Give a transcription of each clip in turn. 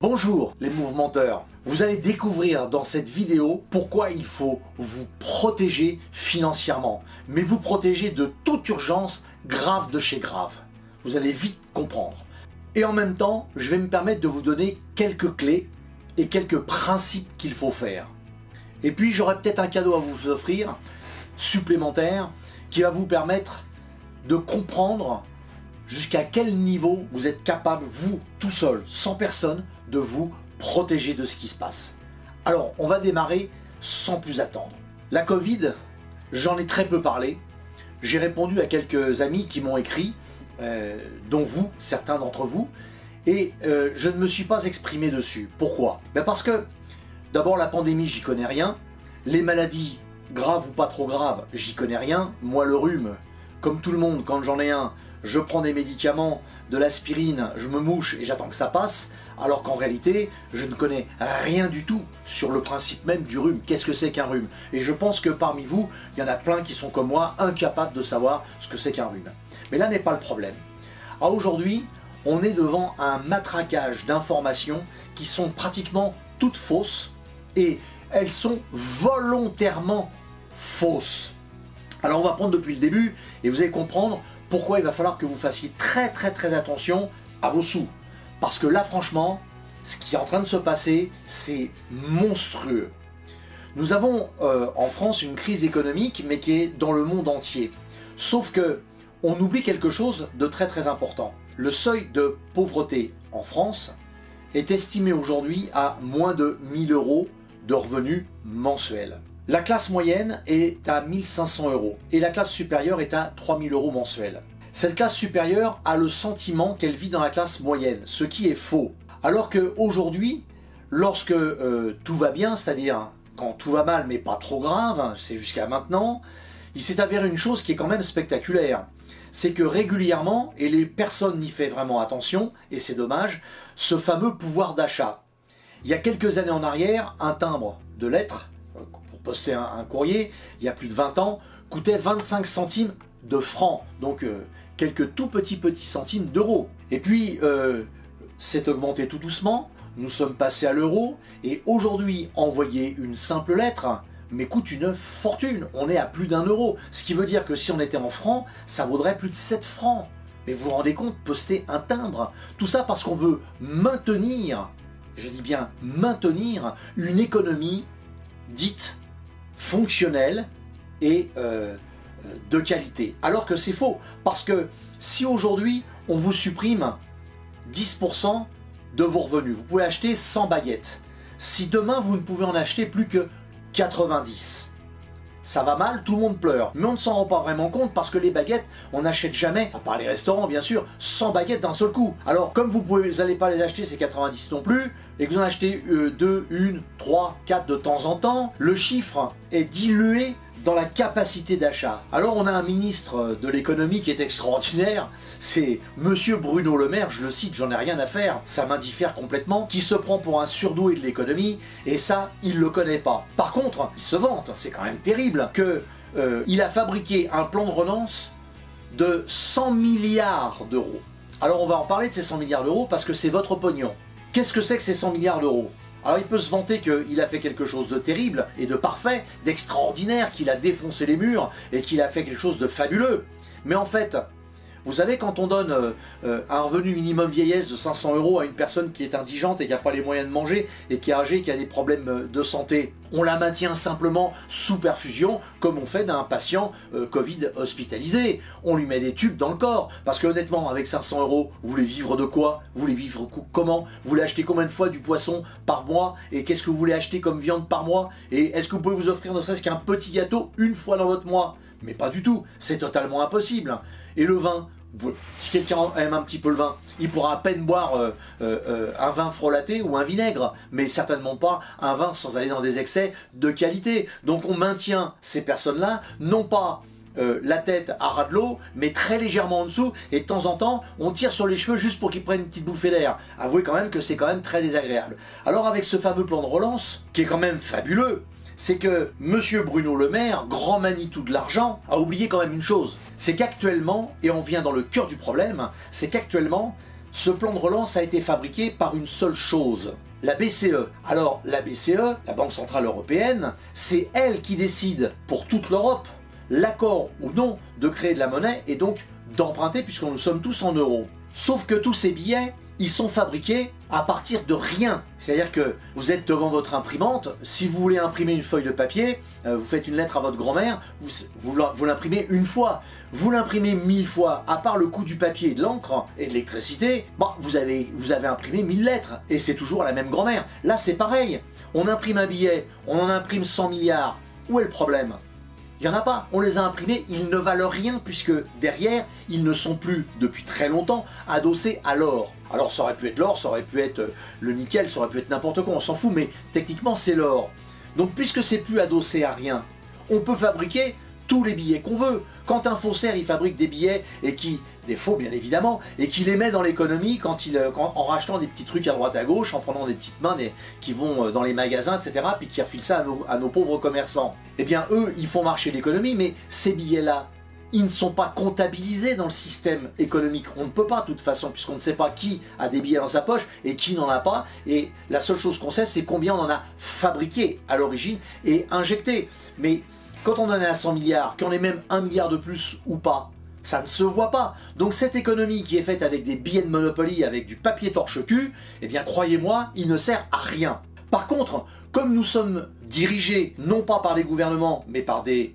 Bonjour les mouvementeurs, vous allez découvrir dans cette vidéo pourquoi il faut vous protéger financièrement, mais vous protéger de toute urgence grave de chez grave. Vous allez vite comprendre. Et en même temps, je vais me permettre de vous donner quelques clés et quelques principes qu'il faut faire. Et puis j'aurai peut-être un cadeau à vous offrir, supplémentaire, qui va vous permettre de comprendre jusqu'à quel niveau vous êtes capable, vous, tout seul, sans personne, de vous protéger de ce qui se passe. Alors, on va démarrer sans plus attendre. La Covid, j'en ai très peu parlé. J'ai répondu à quelques amis qui m'ont écrit, dont vous, certains d'entre vous, et je ne me suis pas exprimé dessus. Pourquoi? Parce que, d'abord, la pandémie, j'y connais rien. Les maladies, graves ou pas trop graves, j'y connais rien. Moi, le rhume, comme tout le monde, quand j'en ai un, je prends des médicaments, de l'aspirine, je me mouche et j'attends que ça passe, alors qu'en réalité, je ne connais rien du tout sur le principe même du rhume. Qu'est-ce que c'est qu'un rhume? Et je pense que parmi vous, il y en a plein qui sont comme moi, incapables de savoir ce que c'est qu'un rhume. Mais là n'est pas le problème. Aujourd'hui, on est devant un matraquage d'informations qui sont pratiquement toutes fausses, et elles sont volontairement fausses. Alors on va prendre depuis le début, et vous allez comprendre pourquoi il va falloir que vous fassiez très attention à vos sous. Parce que là, franchement, ce qui est en train de se passer, c'est monstrueux. Nous avons en France une crise économique, mais qui est dans le monde entier. Sauf que on oublie quelque chose de très important. Le seuil de pauvreté en France est estimé aujourd'hui à moins de 1 000 € de revenus mensuels. La classe moyenne est à 1 500 € et la classe supérieure est à 3 000 € mensuels. Cette classe supérieure a le sentiment qu'elle vit dans la classe moyenne, ce qui est faux. Alors qu'aujourd'hui, lorsque tout va bien, c'est-à-dire quand tout va mal mais pas trop grave, c'est jusqu'à maintenant, il s'est avéré une chose qui est quand même spectaculaire. C'est que régulièrement, et les personnes n'y font vraiment attention, et c'est dommage, ce fameux pouvoir d'achat. Il y a quelques années en arrière, un timbre de lettres, poster un courrier, il y a plus de 20 ans, coûtait 25 centimes de francs, donc quelques tout petits centimes d'euros. Et puis, c'est augmenté tout doucement, nous sommes passés à l'euro, et aujourd'hui, envoyer une simple lettre, mais coûte une fortune, on est à plus d'1 euro, ce qui veut dire que si on était en francs, ça vaudrait plus de 7 francs. Mais vous vous rendez compte, poster un timbre, tout ça parce qu'on veut maintenir, je dis bien maintenir, une économie dite fonctionnel et de qualité. Alors que c'est faux, parce que si aujourd'hui on vous supprime 10% de vos revenus, vous pouvez acheter 100 baguettes. Si demain vous ne pouvez en acheter plus que 90, ça va mal, tout le monde pleure. Mais on ne s'en rend pas vraiment compte parce que les baguettes, on n'achète jamais, à part les restaurants bien sûr, 100 baguettes d'un seul coup. Alors comme vous n'allez pas les acheter ces 90 non plus, et que vous en achetez 2, 1, 3, 4 de temps en temps, le chiffre est dilué dans la capacité d'achat. Alors on a un ministre de l'économie qui est extraordinaire, c'est Monsieur Bruno Le Maire, je le cite, j'en ai rien à faire, ça m'indiffère complètement, qui se prend pour un surdoué de l'économie, et ça, il le connaît pas. Par contre, il se vante, c'est quand même terrible, que il a fabriqué un plan de relance de 100 milliards d'euros. Alors on va en parler de ces 100 milliards d'euros parce que c'est votre pognon. Qu'est-ce que c'est que ces 100 milliards d'euros? Alors il peut se vanter qu'il a fait quelque chose de terrible et de parfait, d'extraordinaire, qu'il a défoncé les murs et qu'il a fait quelque chose de fabuleux. Mais en fait, vous savez, quand on donne un revenu minimum vieillesse de 500 € à une personne qui est indigente et qui n'a pas les moyens de manger et qui est âgée, qui a des problèmes de santé, on la maintient simplement sous perfusion comme on fait d'un patient Covid hospitalisé. On lui met des tubes dans le corps parce que honnêtement, avec 500 €, vous voulez vivre de quoi? Vous voulez vivre comment? Vous voulez acheter combien de fois du poisson par mois? Et qu'est-ce que vous voulez acheter comme viande par mois? Et est-ce que vous pouvez vous offrir ne serait-ce qu'un petit gâteau une fois dans votre mois? Mais pas du tout, c'est totalement impossible. Et le vin, si quelqu'un aime un petit peu le vin, il pourra à peine boire un vin frelaté ou un vinaigre, mais certainement pas un vin sans aller dans des excès de qualité. Donc on maintient ces personnes-là, non pas la tête à ras de l'eau, mais très légèrement en dessous, et de temps en temps, on tire sur les cheveux juste pour qu'ils prennent une petite bouffée d'air. Avouez quand même que c'est quand même très désagréable. Alors avec ce fameux plan de relance, qui est quand même fabuleux, c'est que Monsieur Bruno Le Maire, grand Manitou de l'argent, a oublié quand même une chose. C'est qu'actuellement, et on vient dans le cœur du problème, c'est qu'actuellement, Ce plan de relance a été fabriqué par une seule chose, la BCE. Alors la BCE, la Banque Centrale Européenne, c'est elle qui décide pour toute l'Europe l'accord ou non de créer de la monnaie et donc d'emprunter puisque nous sommes tous en euros. Sauf que tous ces billets, ils sont fabriqués à partir de rien. C'est-à-dire que vous êtes devant votre imprimante, si vous voulez imprimer une feuille de papier, vous faites une lettre à votre grand-mère, vous l'imprimez une fois. Vous l'imprimez 1000 fois, à part le coût du papier et de l'encre et de l'électricité, bah, vous avez imprimé 1000 lettres, et c'est toujours la même grand-mère. Là c'est pareil, on imprime un billet, on en imprime 100 milliards, où est le problème ? Il n'y en a pas, on les a imprimés, ils ne valent rien puisque derrière, ils ne sont plus depuis très longtemps adossés à l'or. Alors ça aurait pu être l'or, ça aurait pu être le nickel, ça aurait pu être n'importe quoi, on s'en fout, mais techniquement c'est l'or. Donc puisque c'est plus adossé à rien, on peut fabriquer tous les billets qu'on veut. Quand un faussaire il fabrique des billets et qui, des faux bien évidemment, et qui les met dans l'économie en rachetant des petits trucs à droite à gauche, en prenant des petites mains qui vont dans les magasins, etc., puis qui refilent ça à nos pauvres commerçants. Eh bien eux, ils font marcher l'économie, mais ces billets-là, ils ne sont pas comptabilisés dans le système économique. On ne peut pas de toute façon, puisqu'on ne sait pas qui a des billets dans sa poche et qui n'en a pas. Et la seule chose qu'on sait, c'est combien on en a fabriqué à l'origine et injecté. Mais quand on en est à 100 milliards, qu'on ait même 1 milliard de plus ou pas, ça ne se voit pas. Donc cette économie qui est faite avec des billets de Monopoly, avec du papier torche-cul, eh bien croyez-moi, il ne sert à rien. Par contre, comme nous sommes dirigés non pas par des gouvernements, mais par des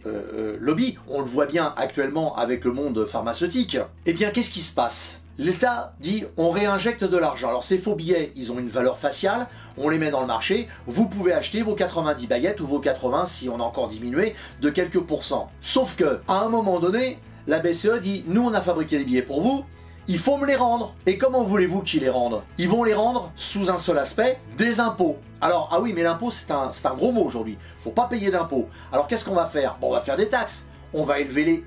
lobbies, on le voit bien actuellement avec le monde pharmaceutique, eh bien qu'est-ce qui se passe ? L'État dit on réinjecte de l'argent. Alors ces faux billets, ils ont une valeur faciale, on les met dans le marché, vous pouvez acheter vos 90 baguettes ou vos 80 si on a encore diminué de quelques pourcents. Sauf que à un moment donné, la BCE dit nous on a fabriqué les billets pour vous, il faut me les rendre. Et comment voulez-vous qu'ils les rendent? Ils vont les rendre sous un seul aspect, des impôts. Alors ah oui mais l'impôt c'est un gros mot aujourd'hui, faut pas payer d'impôts. Alors qu'est-ce qu'on va faire? Bon, on va faire des taxes. On va élever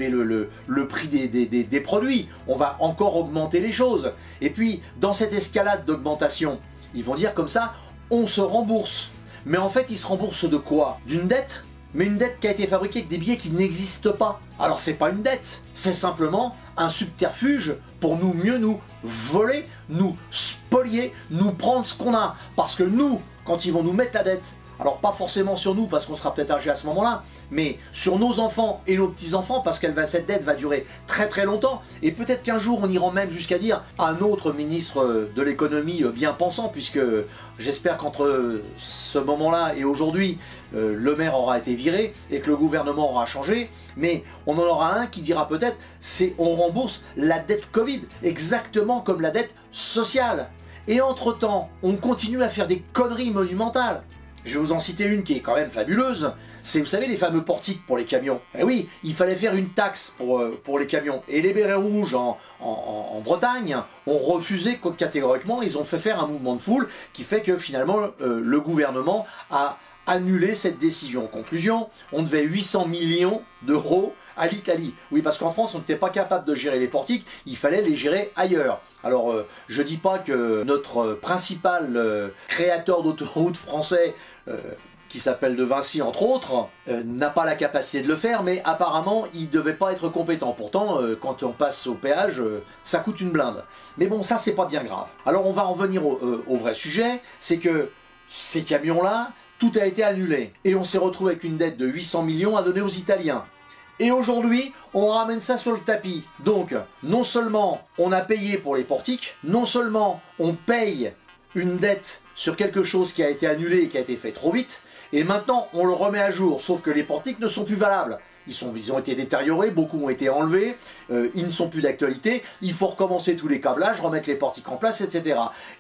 le prix des produits, on va encore augmenter les choses. Et puis, dans cette escalade d'augmentation, ils vont dire comme ça, on se rembourse. Mais en fait, ils se remboursent de quoi? D'une dette? Mais une dette qui a été fabriquée avec des billets qui n'existent pas. Alors c'est pas une dette, c'est simplement un subterfuge pour mieux nous voler, nous spolier, nous prendre ce qu'on a. Parce que nous, quand ils vont nous mettre la dette, alors pas forcément sur nous parce qu'on sera peut-être âgé à ce moment-là, mais sur nos enfants et nos petits-enfants parce que cette dette va durer très très longtemps. Et peut-être qu'un jour on ira même jusqu'à dire à un autre ministre de l'économie bien pensant, puisque j'espère qu'entre ce moment-là et aujourd'hui, le maire aura été viré et que le gouvernement aura changé, mais on en aura un qui dira peut-être on rembourse la dette Covid, exactement comme la dette sociale. Et entre-temps, on continue à faire des conneries monumentales. Je vais vous en citer une qui est quand même fabuleuse, c'est, vous savez, les fameux portiques pour les camions. Eh oui, il fallait faire une taxe pour les camions. Et les bérets rouges en Bretagne ont refusé catégoriquement, ils ont fait faire un mouvement de foule qui fait que finalement le gouvernement a annulé cette décision. En conclusion, on devait 800 millions d'euros à l'Italie. Oui, parce qu'en France, on n'était pas capable de gérer les portiques, il fallait les gérer ailleurs. Alors, je dis pas que notre principal créateur d'autoroutes français, qui s'appelle De Vinci entre autres, n'a pas la capacité de le faire, mais apparemment, il ne devait pas être compétent. Pourtant, quand on passe au péage, ça coûte une blinde. Mais bon, ça, c'est pas bien grave. Alors, on va en revenir au vrai sujet, c'est que ces camions-là, tout a été annulé. Et on s'est retrouvé avec une dette de 800 millions à donner aux Italiens. Et aujourd'hui, on ramène ça sur le tapis. Donc, non seulement on a payé pour les portiques, non seulement on paye une dette sur quelque chose qui a été annulé et qui a été fait trop vite, et maintenant on le remet à jour, sauf que les portiques ne sont plus valables. Ils ont été détériorés, beaucoup ont été enlevés, ils ne sont plus d'actualité, il faut recommencer tous les câblages, remettre les portiques en place, etc.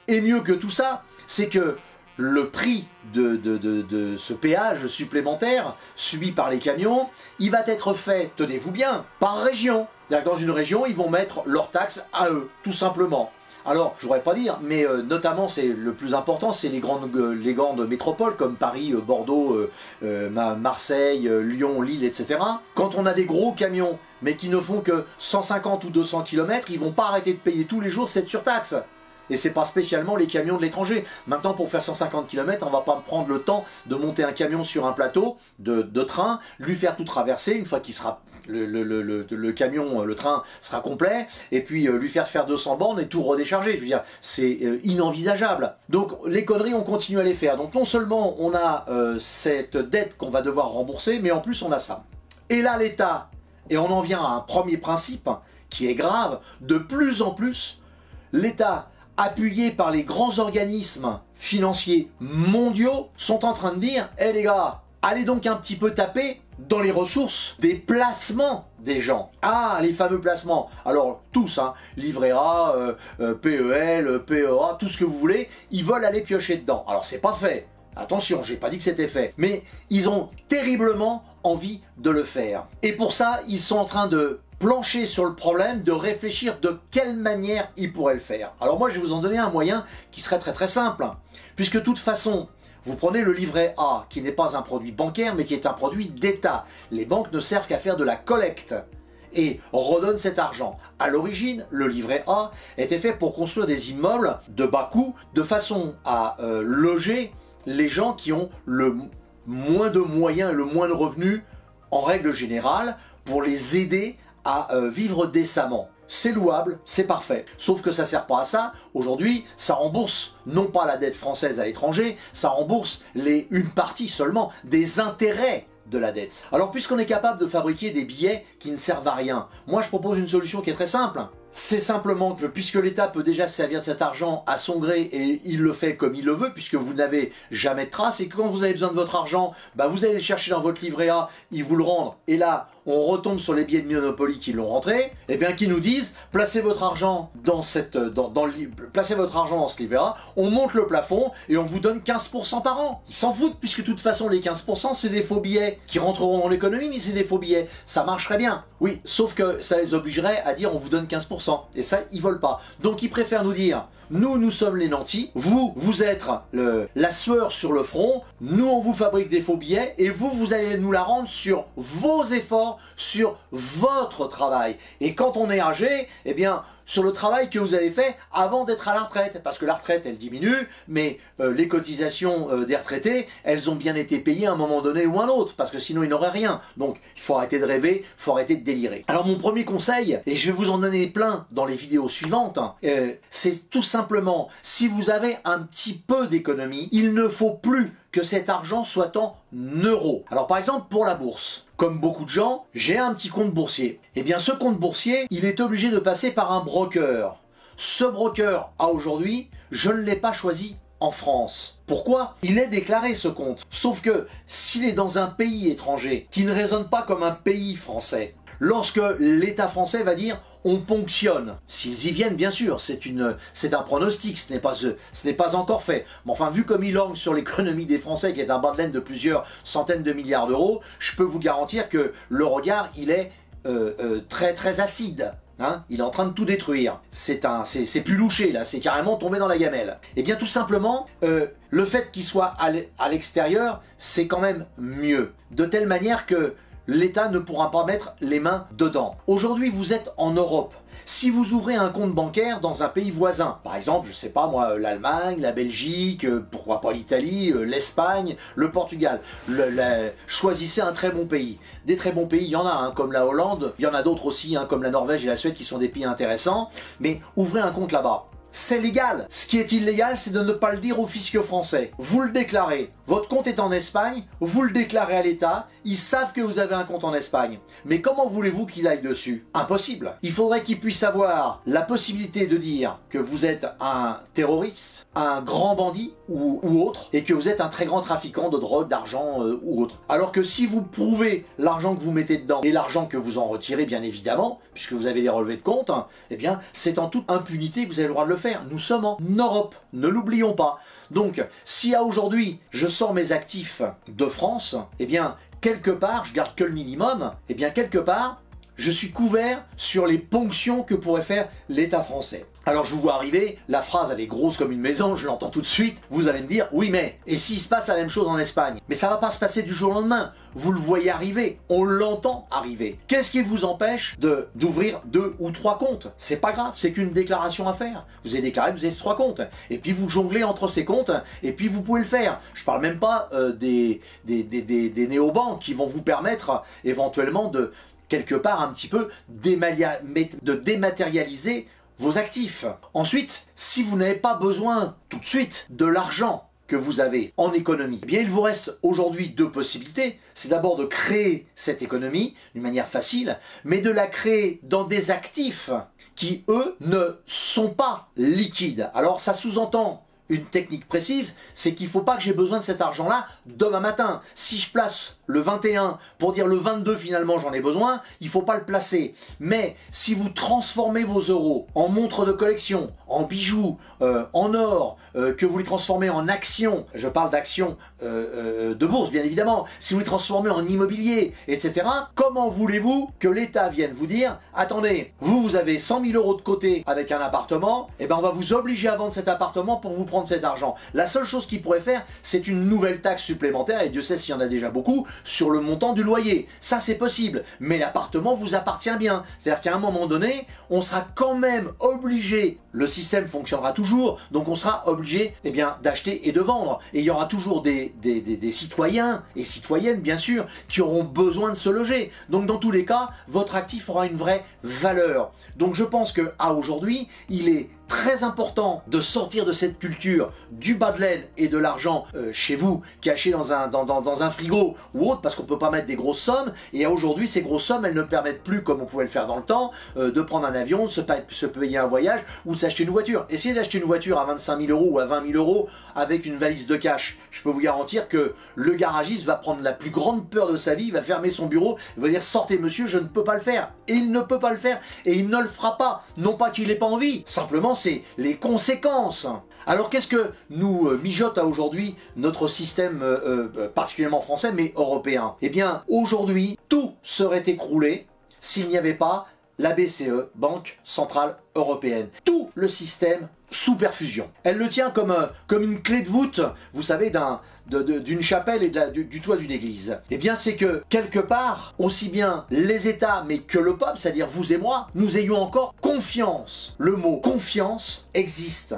Et mieux que tout ça, c'est que le prix de ce péage supplémentaire subi par les camions, il va être fait, tenez-vous bien, par région. C'est-à-dire que dans une région, ils vont mettre leurs taxes à eux, tout simplement. Alors, je ne voudrais pas dire, mais notamment, c'est le plus important, c'est les grandes métropoles comme Paris, Bordeaux, Marseille, Lyon, Lille, etc. Quand on a des gros camions, mais qui ne font que 150 ou 200 km, ils ne vont pas arrêter de payer tous les jours cette surtaxe. Et c'est pas spécialement les camions de l'étranger. Maintenant, pour faire 150 km, on va pas prendre le temps de monter un camion sur un plateau de train, lui faire tout traverser une fois qu'il sera... Le camion, le train sera complet, et puis lui faire 200 bornes et tout redécharger. Je veux dire, c'est inenvisageable. Donc les conneries, on continue à les faire. Donc non seulement on a cette dette qu'on va devoir rembourser, mais en plus on a ça. Et là l'État, et on en vient à un premier principe qui est grave, de plus en plus, l'État, appuyé par les grands organismes financiers mondiaux, sont en train de dire « Eh les gars, allez donc un petit peu taper dans les ressources des placements des gens. » Ah, les fameux placements. Alors, tous, hein, livret A, PEL, PEA, tout ce que vous voulez, ils veulent aller piocher dedans. Alors, c'est pas fait. Attention, j'ai pas dit que c'était fait. Mais ils ont terriblement envie de le faire. Et pour ça, ils sont en train de plancher sur le problème, de réfléchir de quelle manière ils pourraient le faire. Alors moi, je vais vous en donner un moyen qui serait très simple. Puisque de toute façon, vous prenez le livret A, qui n'est pas un produit bancaire, mais qui est un produit d'État. Les banques ne servent qu'à faire de la collecte et redonnent cet argent. À l'origine, le livret A était fait pour construire des immeubles de bas coût, de façon à loger les gens qui ont le moins de moyens et le moins de revenus, en règle générale, pour les aider à vivre décemment. C'est louable, c'est parfait. Sauf que ça sert pas à ça. Aujourd'hui, ça rembourse non pas la dette française à l'étranger, ça rembourse une partie seulement des intérêts de la dette. Alors puisqu'on est capable de fabriquer des billets qui ne servent à rien, moi je propose une solution qui est très simple. C'est simplement que puisque l'État peut déjà se servir de cet argent à son gré et il le fait comme il le veut, puisque vous n'avez jamais de traces, et que quand vous avez besoin de votre argent, bah vous allez le chercher dans votre livret A, ils vous le rendent, et là on retombe sur les billets de Monopoly qui l'ont rentré, et bien qui nous disent placez votre argent dans placez votre argent dans ce livret A, on monte le plafond et on vous donne 15% par an. Ils s'en foutent puisque de toute façon les 15% c'est des faux billets qui rentreront dans l'économie, mais c'est des faux billets, ça marcherait bien. Oui, sauf que ça les obligerait à dire on vous donne 15%. Et ça, ils veulent pas. Donc ils préfèrent nous dire, nous sommes les nantis, vous êtes la sueur sur le front, nous on vous fabrique des faux billets, et vous allez nous la rendre sur vos efforts, sur votre travail. Et quand on est âgé, eh bien, sur le travail que vous avez fait avant d'être à la retraite. Parce que la retraite, elle diminue, mais les cotisations des retraités, elles ont bien été payées à un moment donné ou un autre, parce que sinon ils n'auraient rien. Donc, il faut arrêter de rêver, il faut arrêter de délirer. Alors mon premier conseil, et je vais vous en donner plein dans les vidéos suivantes, c'est tout simplement, si vous avez un petit peu d'économie, il ne faut plus que cet argent soit en euros. Alors par exemple, pour la bourse, comme beaucoup de gens, j'ai un petit compte boursier. Eh bien ce compte boursier, il est obligé de passer par un broker. Ce broker, à aujourd'hui, je ne l'ai pas choisi en France. Pourquoi? Il est déclaré ce compte. Sauf que s'il est dans un pays étranger, qui ne résonne pas comme un pays français, lorsque l'État français va dire on ponctionne, s'ils y viennent bien sûr, c'est un pronostic, ce n'est pas encore fait. Mais enfin, vu comme il orgue sur l'économie des Français, qui est un bas de laine de plusieurs centaines de milliards d'euros, je peux vous garantir que le regard, il est très acide. Hein, il est en train de tout détruire. C'est plus louché là, c'est carrément tombé dans la gamelle. Et bien tout simplement, le fait qu'il soit à l'extérieur, c'est quand même mieux. De telle manière que l'État ne pourra pas mettre les mains dedans. Aujourd'hui, vous êtes en Europe. Si vous ouvrez un compte bancaire dans un pays voisin, par exemple, je sais pas moi, l'Allemagne, la Belgique, pourquoi pas l'Italie, l'Espagne, le Portugal, choisissez un très bon pays. Des très bons pays, il y en a, hein, comme la Hollande, il y en a d'autres aussi, hein, comme la Norvège et la Suède, qui sont des pays intéressants, mais ouvrez un compte là-bas. C'est légal. Ce qui est illégal, c'est de ne pas le dire au fisc français. Vous le déclarez. Votre compte est en Espagne, vous le déclarez à l'État, ils savent que vous avez un compte en Espagne. Mais comment voulez-vous qu'il aille dessus? Impossible. Il faudrait qu'il puisse avoir la possibilité de dire que vous êtes un terroriste, un grand bandit ou autre, et que vous êtes un très grand trafiquant de drogue, d'argent ou autre. Alors que si vous prouvez l'argent que vous mettez dedans et l'argent que vous en retirez, bien évidemment, puisque vous avez des relevés de compte, eh bien, c'est en toute impunité que vous avez le droit de le faire. Nous sommes en Europe, ne l'oublions pas. Donc, si à aujourd'hui, je sors mes actifs de France, eh bien, quelque part, je garde que le minimum, eh bien, quelque part, je suis couvert sur les ponctions que pourrait faire l'État français. Alors je vous vois arriver, la phrase elle est grosse comme une maison, je l'entends tout de suite, vous allez me dire, oui mais, et s'il se passe la même chose en Espagne? Mais ça va pas se passer du jour au lendemain, vous le voyez arriver, on l'entend arriver. Qu'est-ce qui vous empêche d'ouvrir 2 ou 3 comptes? C'est pas grave, c'est qu'une déclaration à faire. Vous avez déclaré, vous avez 3 comptes, et puis vous jonglez entre ces comptes, et puis vous pouvez le faire. Je parle même pas des néobanques qui vont vous permettre éventuellement de, quelque part un petit peu, de dématérialiser vos actifs. Ensuite, si vous n'avez pas besoin tout de suite de l'argent que vous avez en économie, eh bien il vous reste aujourd'hui 2 possibilités. C'est d'abord de créer cette économie d'une manière facile, mais de la créer dans des actifs qui, eux, ne sont pas liquides. Alors ça sous-entend une technique précise, c'est qu'il ne faut pas que j'ai besoin de cet argent-là demain matin. Si je place le 21 pour dire le 22 finalement j'en ai besoin, il ne faut pas le placer. Mais si vous transformez vos euros en montres de collection, en bijoux, en or, que vous les transformez en actions, je parle d'actions de bourse bien évidemment, si vous les transformez en immobilier, etc., comment voulez-vous que l'État vienne vous dire, attendez, vous avez 100 000 euros de côté avec un appartement, et ben on va vous obliger à vendre cet appartement pour vous prendre cet argent. La seule chose qu'il pourrait faire, c'est une nouvelle taxe supplémentaire, et Dieu sait s'il y en a déjà beaucoup, sur le montant du loyer. Ça c'est possible, mais l'appartement vous appartient bien. C'est-à-dire qu'à un moment donné, on sera quand même obligé, le système fonctionnera toujours, donc on sera obligé eh bien, d'acheter et de vendre. Et il y aura toujours des citoyens et citoyennes, bien sûr, qui auront besoin de se loger. Donc dans tous les cas, votre actif aura une vraie valeur. Donc je pense qu'à aujourd'hui, il est très important de sortir de cette culture du bas de laine et de l'argent chez vous, caché dans un frigo ou autre, parce qu'on ne peut pas mettre des grosses sommes, et aujourd'hui ces grosses sommes elles ne permettent plus, comme on pouvait le faire dans le temps, de prendre un avion, de se payer un voyage ou de s'acheter une voiture. Essayez d'acheter une voiture à 25 000 euros ou à 20 000 euros avec une valise de cash. Je peux vous garantir que le garagiste va prendre la plus grande peur de sa vie, il va fermer son bureau, il va dire sortez monsieur, je ne peux pas le faire. Et il ne peut pas le faire, et il ne le fera pas. Non pas qu'il n'ait pas envie, simplement c'est les conséquences. Alors qu'est-ce que nous mijote à aujourd'hui notre système particulièrement français mais européen? Eh bien aujourd'hui tout serait écroulé s'il n'y avait pas la BCE, Banque Centrale Européenne. Tout le système sous perfusion. Elle le tient comme une clé de voûte, vous savez, d'une chapelle et du toit d'une église. Eh bien, c'est que, quelque part, aussi bien les États, mais que le peuple, c'est-à-dire vous et moi, nous ayons encore confiance. Le mot confiance existe.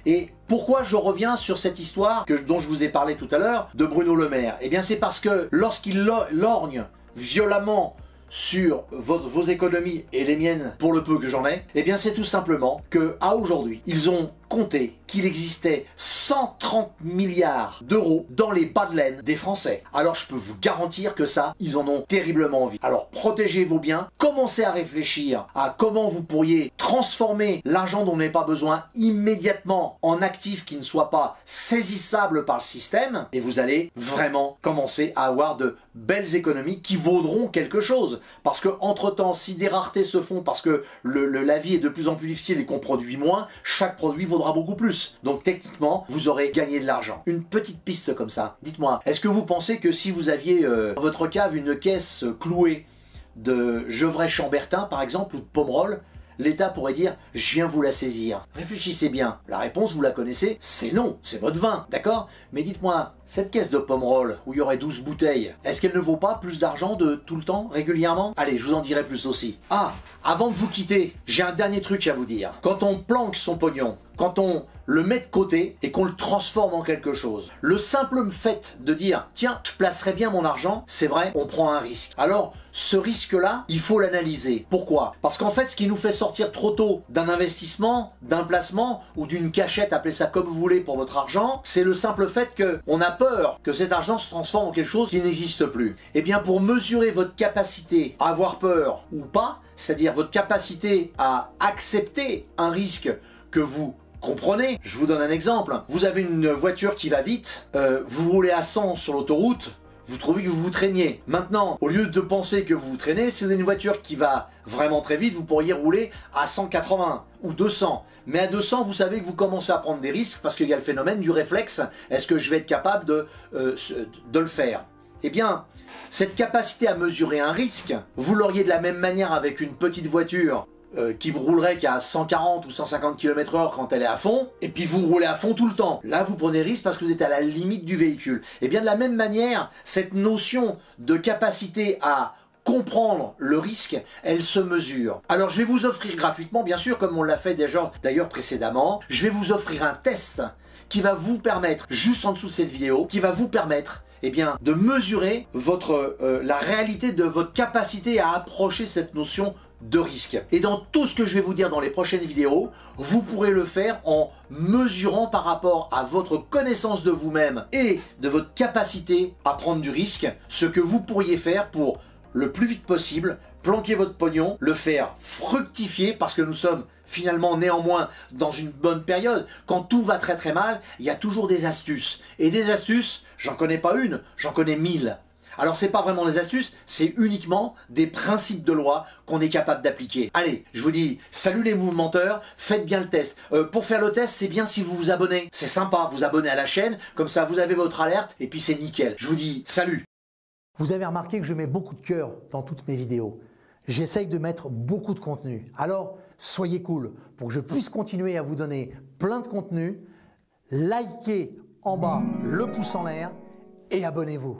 Et pourquoi je reviens sur cette histoire dont je vous ai parlé tout à l'heure, de Bruno Le Maire? Eh bien, c'est parce que lorsqu'il lorgne violemment sur vos économies et les miennes pour le peu que j'en ai, eh bien c'est tout simplement que à aujourd'hui, ils ont compté qu'il existait 130 milliards d'euros dans les bas de laine des Français. Alors je peux vous garantir que ça, ils en ont terriblement envie. Alors protégez vos biens, commencez à réfléchir à comment vous pourriez transformer l'argent dont vous n'avez pas besoin immédiatement en actifs qui ne soient pas saisissables par le système, et vous allez vraiment commencer à avoir de belles économies qui vaudront quelque chose. Parce que entre temps, si des raretés se font parce que la vie est de plus en plus difficile et qu'on produit moins, chaque produit vaudra beaucoup plus. Donc techniquement, vous aurez gagné de l'argent. Une petite piste comme ça. Dites-moi, est-ce que vous pensez que si vous aviez dans votre cave une caisse clouée de Gevrey-Chambertin par exemple ou de Pomerol, l'État pourrait dire « je viens vous la saisir ». Réfléchissez bien. La réponse, vous la connaissez, c'est non, c'est votre vin, d'accord? Mais dites-moi, cette caisse de Pomerol, où il y aurait 12 bouteilles, est-ce qu'elle ne vaut pas plus d'argent de tout le temps, régulièrement? Allez, je vous en dirai plus aussi. Ah, avant de vous quitter, j'ai un dernier truc à vous dire. Quand on planque son pognon, quand on le met de côté et qu'on le transforme en quelque chose, le simple fait de dire « tiens, je placerai bien mon argent », c'est vrai, on prend un risque. Alors, ce risque-là, il faut l'analyser. Pourquoi? Parce qu'en fait, ce qui nous fait sortir trop tôt d'un investissement, d'un placement ou d'une cachette, appelez ça comme vous voulez pour votre argent, c'est le simple fait qu'on a peur que cet argent se transforme en quelque chose qui n'existe plus. Eh bien, pour mesurer votre capacité à avoir peur ou pas, c'est-à-dire votre capacité à accepter un risque que vous comprenez, je vous donne un exemple. Vous avez une voiture qui va vite, vous roulez à 100 sur l'autoroute, vous trouvez que vous vous traîniez. Maintenant, au lieu de penser que vous vous traînez, si vous avez une voiture qui va vraiment très vite, vous pourriez rouler à 180 ou 200. Mais à 200, vous savez que vous commencez à prendre des risques parce qu'il y a le phénomène du réflexe. Est-ce que je vais être capable de le faire? Eh bien, cette capacité à mesurer un risque, vous l'auriez de la même manière avec une petite voiture qui vous roulerait qu'à 140 ou 150 km/h quand elle est à fond, et puis vous roulez à fond tout le temps. Là, vous prenez risque parce que vous êtes à la limite du véhicule. Et bien de la même manière, cette notion de capacité à comprendre le risque, elle se mesure. Alors je vais vous offrir gratuitement, bien sûr, comme on l'a fait déjà d'ailleurs précédemment, je vais vous offrir un test qui va vous permettre, juste en dessous de cette vidéo, qui va vous permettre eh bien, de mesurer la réalité de votre capacité à approcher cette notion de risque. Et dans tout ce que je vais vous dire dans les prochaines vidéos, vous pourrez le faire en mesurant par rapport à votre connaissance de vous-même et de votre capacité à prendre du risque, ce que vous pourriez faire pour le plus vite possible, planquer votre pognon, le faire fructifier parce que nous sommes finalement néanmoins dans une bonne période. Quand tout va très très mal, il y a toujours des astuces. Et des astuces, j'en connais pas une, j'en connais 1000. Alors c'est pas vraiment des astuces, c'est uniquement des principes de loi qu'on est capable d'appliquer. Allez, je vous dis, salut les mouvementeurs, faites bien le test. Pour faire le test, c'est bien si vous vous abonnez. C'est sympa, vous abonnez à la chaîne, comme ça vous avez votre alerte et puis c'est nickel. Je vous dis, salut. Vous avez remarqué que je mets beaucoup de cœur dans toutes mes vidéos. J'essaye de mettre beaucoup de contenu. Alors, soyez cool pour que je puisse continuer à vous donner plein de contenu. Likez en bas le pouce en l'air et abonnez-vous.